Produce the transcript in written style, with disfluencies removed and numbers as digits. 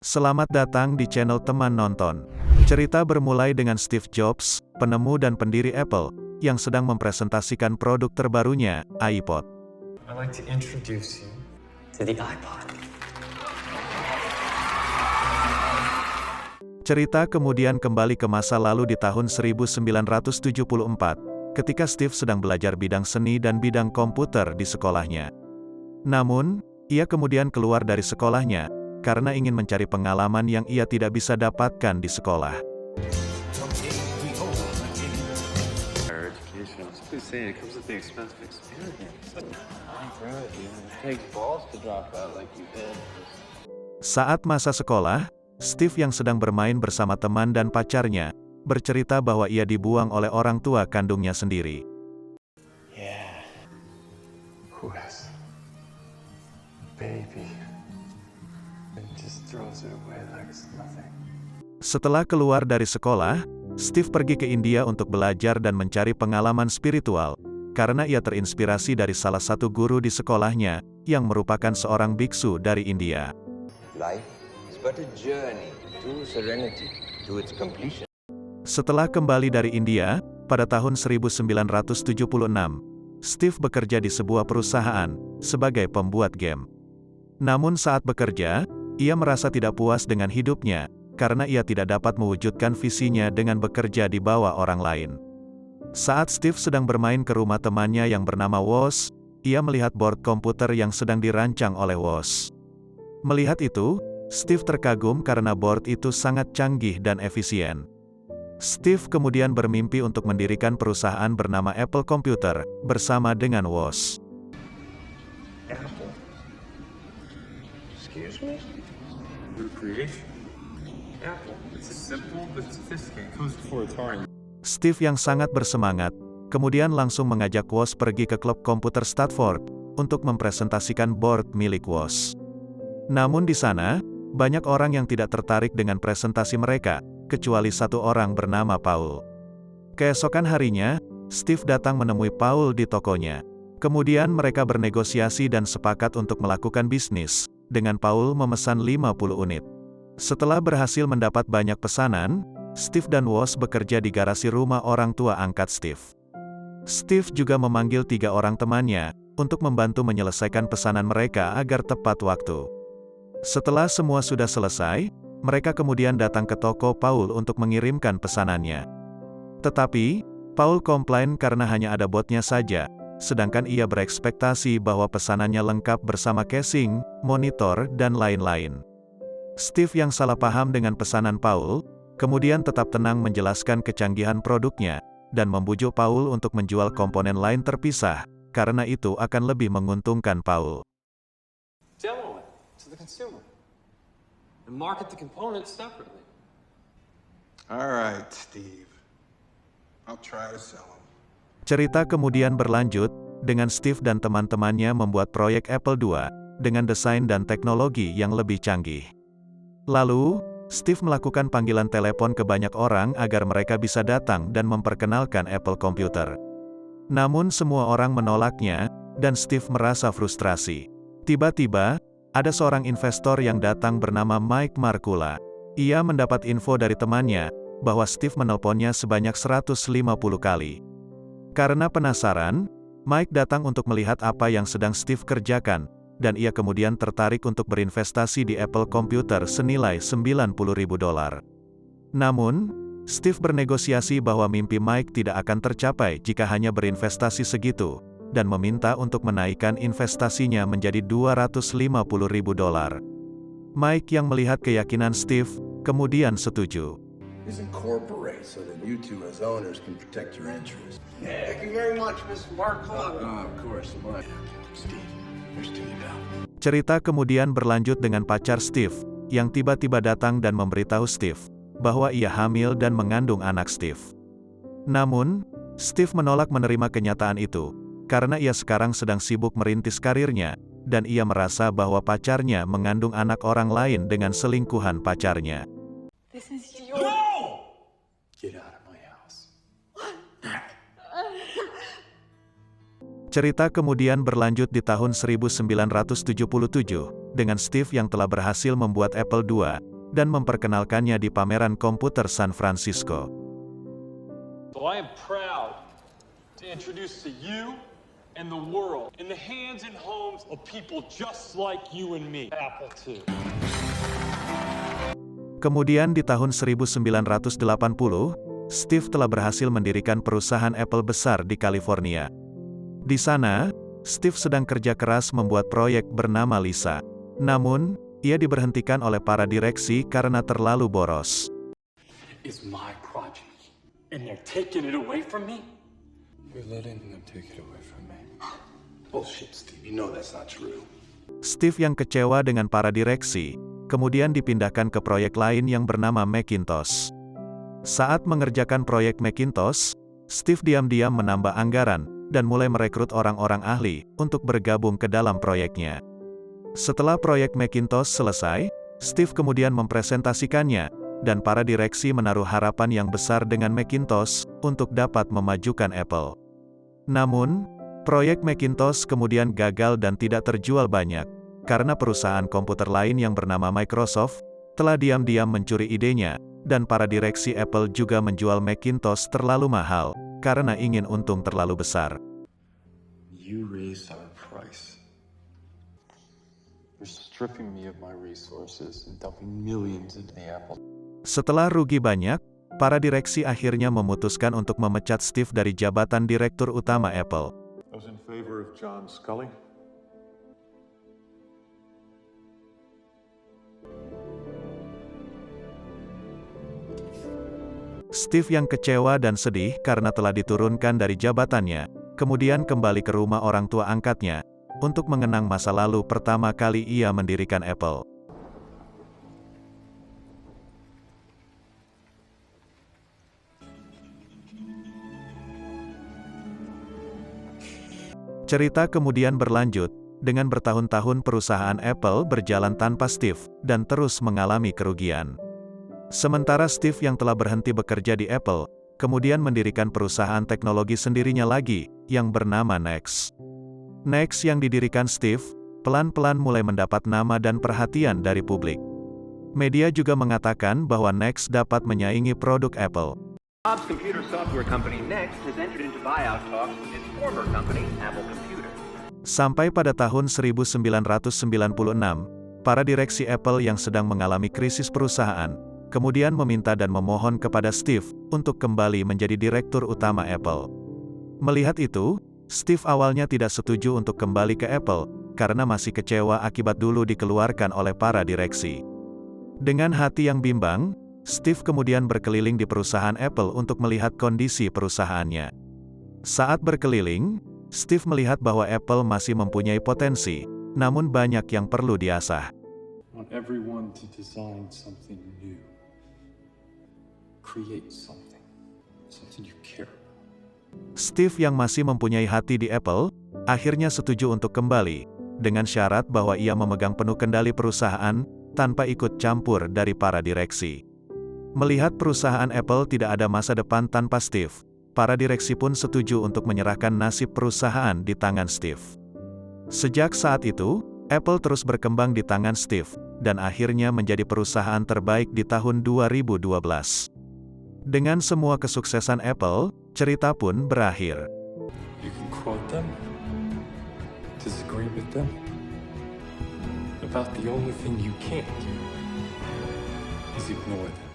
Selamat datang di channel Teman Nonton. Cerita bermulai dengan Steve Jobs, penemu dan pendiri Apple, yang sedang mempresentasikan produk terbarunya, iPod. I'd like to introduce you to the iPod. Cerita kemudian kembali ke masa lalu di tahun 1974, ketika Steve sedang belajar bidang seni dan bidang komputer di sekolahnya. Namun, ia kemudian keluar dari sekolahnya, karena ingin mencari pengalaman yang ia tidak bisa dapatkan di sekolah. Saat masa sekolah, Steve yang sedang bermain bersama teman dan pacarnya, bercerita bahwa ia dibuang oleh orang tua kandungnya sendiri. Yeah. Who has baby and just throws it away like it's nothing. Setelah keluar dari sekolah, Steve pergi ke India untuk belajar dan mencari pengalaman spiritual, karena ia terinspirasi dari salah satu guru di sekolahnya, yang merupakan seorang biksu dari India. Life is but a journey to serenity, to its completion. Setelah kembali dari India, pada tahun 1976, Steve bekerja di sebuah perusahaan, sebagai pembuat game. Namun saat bekerja, ia merasa tidak puas dengan hidupnya, karena ia tidak dapat mewujudkan visinya dengan bekerja di bawah orang lain. Saat Steve sedang bermain ke rumah temannya yang bernama Woz, ia melihat board komputer yang sedang dirancang oleh Woz. Melihat itu, Steve terkagum karena board itu sangat canggih dan efisien. Steve kemudian bermimpi untuk mendirikan perusahaan bernama Apple Computer, bersama dengan Woz. Apple. Excuse me? New creation. Apple. It's simple but sophisticated. It comes before its time. Steve yang sangat bersemangat, kemudian langsung mengajak Woz pergi ke klub komputer Stanford, untuk mempresentasikan board milik Woz. Namun di sana, banyak orang yang tidak tertarik dengan presentasi mereka, kecuali satu orang bernama Paul. Keesokan harinya, Steve datang menemui Paul di tokonya. Kemudian mereka bernegosiasi dan sepakat untuk melakukan bisnis, dengan Paul memesan 50 unit. Setelah berhasil mendapat banyak pesanan, Steve dan Woz bekerja di garasi rumah orang tua angkat Steve. Steve juga memanggil 3 orang temannya, untuk membantu menyelesaikan pesanan mereka agar tepat waktu. Setelah semua sudah selesai, mereka kemudian datang ke toko Paul untuk mengirimkan pesanannya. Tetapi, Paul komplain karena hanya ada botnya saja, sedangkan ia berekspektasi bahwa pesanannya lengkap bersama casing, monitor, dan lain-lain. Steve yang salah paham dengan pesanan Paul, kemudian tetap tenang menjelaskan kecanggihan produknya, dan membujuk Paul untuk menjual komponen lain terpisah, karena itu akan lebih menguntungkan Paul. Demo it to the consumer. And market the components separately. All right, Steve. I'll try to sell them. Cerita kemudian berlanjut, dengan Steve dan teman-temannya membuat proyek Apple II, dengan desain dan teknologi yang lebih canggih. Lalu, Steve melakukan panggilan telepon ke banyak orang agar mereka bisa datang dan memperkenalkan Apple Computer. Namun semua orang menolaknya, dan Steve merasa frustrasi. Tiba-tiba, ada seorang investor yang datang bernama Mike Markula. Ia mendapat info dari temannya, bahwa Steve menelponnya sebanyak 150 kali. Karena penasaran, Mike datang untuk melihat apa yang sedang Steve kerjakan, dan ia kemudian tertarik untuk berinvestasi di Apple Computer senilai $90.000. Namun, Steve bernegosiasi bahwa mimpi Mike tidak akan tercapai jika hanya berinvestasi segitu, dan meminta untuk menaikkan investasinya menjadi $250.000. Mike yang melihat keyakinan Steve, kemudian setuju. Is incorporate so that you two as owners can protect your interests. Thank you very much, Mr. Markle. Of course, Mike. Steve, here's to you now. Cerita kemudian berlanjut dengan pacar Steve, yang tiba-tiba datang dan memberitahu Steve, bahwa ia hamil dan mengandung anak Steve. Namun, Steve menolak menerima kenyataan itu, karena ia sekarang sedang sibuk merintis karirnya, dan ia merasa bahwa pacarnya mengandung anak orang lain dengan selingkuhan pacarnya. This is your... No! Get out of my house. Cerita kemudian berlanjut di tahun 1977, dengan Steve yang telah berhasil membuat Apple II, dan memperkenalkannya di pameran komputer San Francisco. So I am proud to introduce to you and the world, in the hands and homes of people just like you and me, Apple II. Kemudian di tahun 1980, Steve telah berhasil mendirikan perusahaan Apple besar di California. Di sana, Steve sedang kerja keras membuat proyek bernama Lisa. Namun, ia diberhentikan oleh para direksi karena terlalu boros. It's my project, and they're taking it away from me? You're letting them take it away from me. Bullshit, Steve. You know that's not true. Steve yang kecewa dengan para direksi, kemudian dipindahkan ke proyek lain yang bernama Macintosh. Saat mengerjakan proyek Macintosh, Steve diam-diam menambah anggaran, dan mulai merekrut orang-orang ahli untuk bergabung ke dalam proyeknya. Setelah proyek Macintosh selesai, Steve kemudian mempresentasikannya, dan para direksi menaruh harapan yang besar dengan Macintosh untuk dapat memajukan Apple. Namun, proyek Macintosh kemudian gagal dan tidak terjual banyak, karena perusahaan komputer lain yang bernama Microsoft telah diam-diam mencuri idenya, dan para direksi Apple juga menjual Macintosh terlalu mahal, karena ingin untung terlalu besar. You raised our price. You're stripping me of my resources and dumping millions into the Apple. Setelah rugi banyak, para direksi akhirnya memutuskan untuk memecat Steve dari jabatan direktur utama Apple. I was in favor of John Scully. Steve yang kecewa dan sedih karena telah diturunkan dari jabatannya, kemudian kembali ke rumah orang tua angkatnya, untuk mengenang masa lalu pertama kali ia mendirikan Apple. Cerita kemudian berlanjut, dengan bertahun-tahun perusahaan Apple berjalan tanpa Steve, dan terus mengalami kerugian. Sementara Steve yang telah berhenti bekerja di Apple, kemudian mendirikan perusahaan teknologi sendirinya lagi, yang bernama NeXT. NeXT yang didirikan Steve, pelan-pelan mulai mendapat nama dan perhatian dari publik. Media juga mengatakan bahwa NeXT dapat menyaingi produk Apple. Bob's computer software company NeXT has entered into buyout talks with its former company, Apple Computer. Sampai pada tahun 1996, para direksi Apple yang sedang mengalami krisis perusahaan, kemudian meminta dan memohon kepada Steve untuk kembali menjadi direktur utama Apple. Melihat itu, Steve awalnya tidak setuju untuk kembali ke Apple, karena masih kecewa akibat dulu dikeluarkan oleh para direksi. Dengan hati yang bimbang, Steve kemudian berkeliling di perusahaan Apple untuk melihat kondisi perusahaannya. Saat berkeliling, Steve melihat bahwa Apple masih mempunyai potensi, namun banyak yang perlu diasah. I want everyone to design something new. Create something you care about. Steve yang masih mempunyai hati di Apple, akhirnya setuju untuk kembali, dengan syarat bahwa ia memegang penuh kendali perusahaan, tanpa ikut campur dari para direksi. Melihat perusahaan Apple tidak ada masa depan tanpa Steve, para direksi pun setuju untuk menyerahkan nasib perusahaan di tangan Steve. Sejak saat itu, Apple terus berkembang di tangan Steve, dan akhirnya menjadi perusahaan terbaik di tahun 2012. Dengan semua kesuksesan Apple, cerita pun berakhir. You can quote them, disagree with them, about the only thing you can't do is ignore them.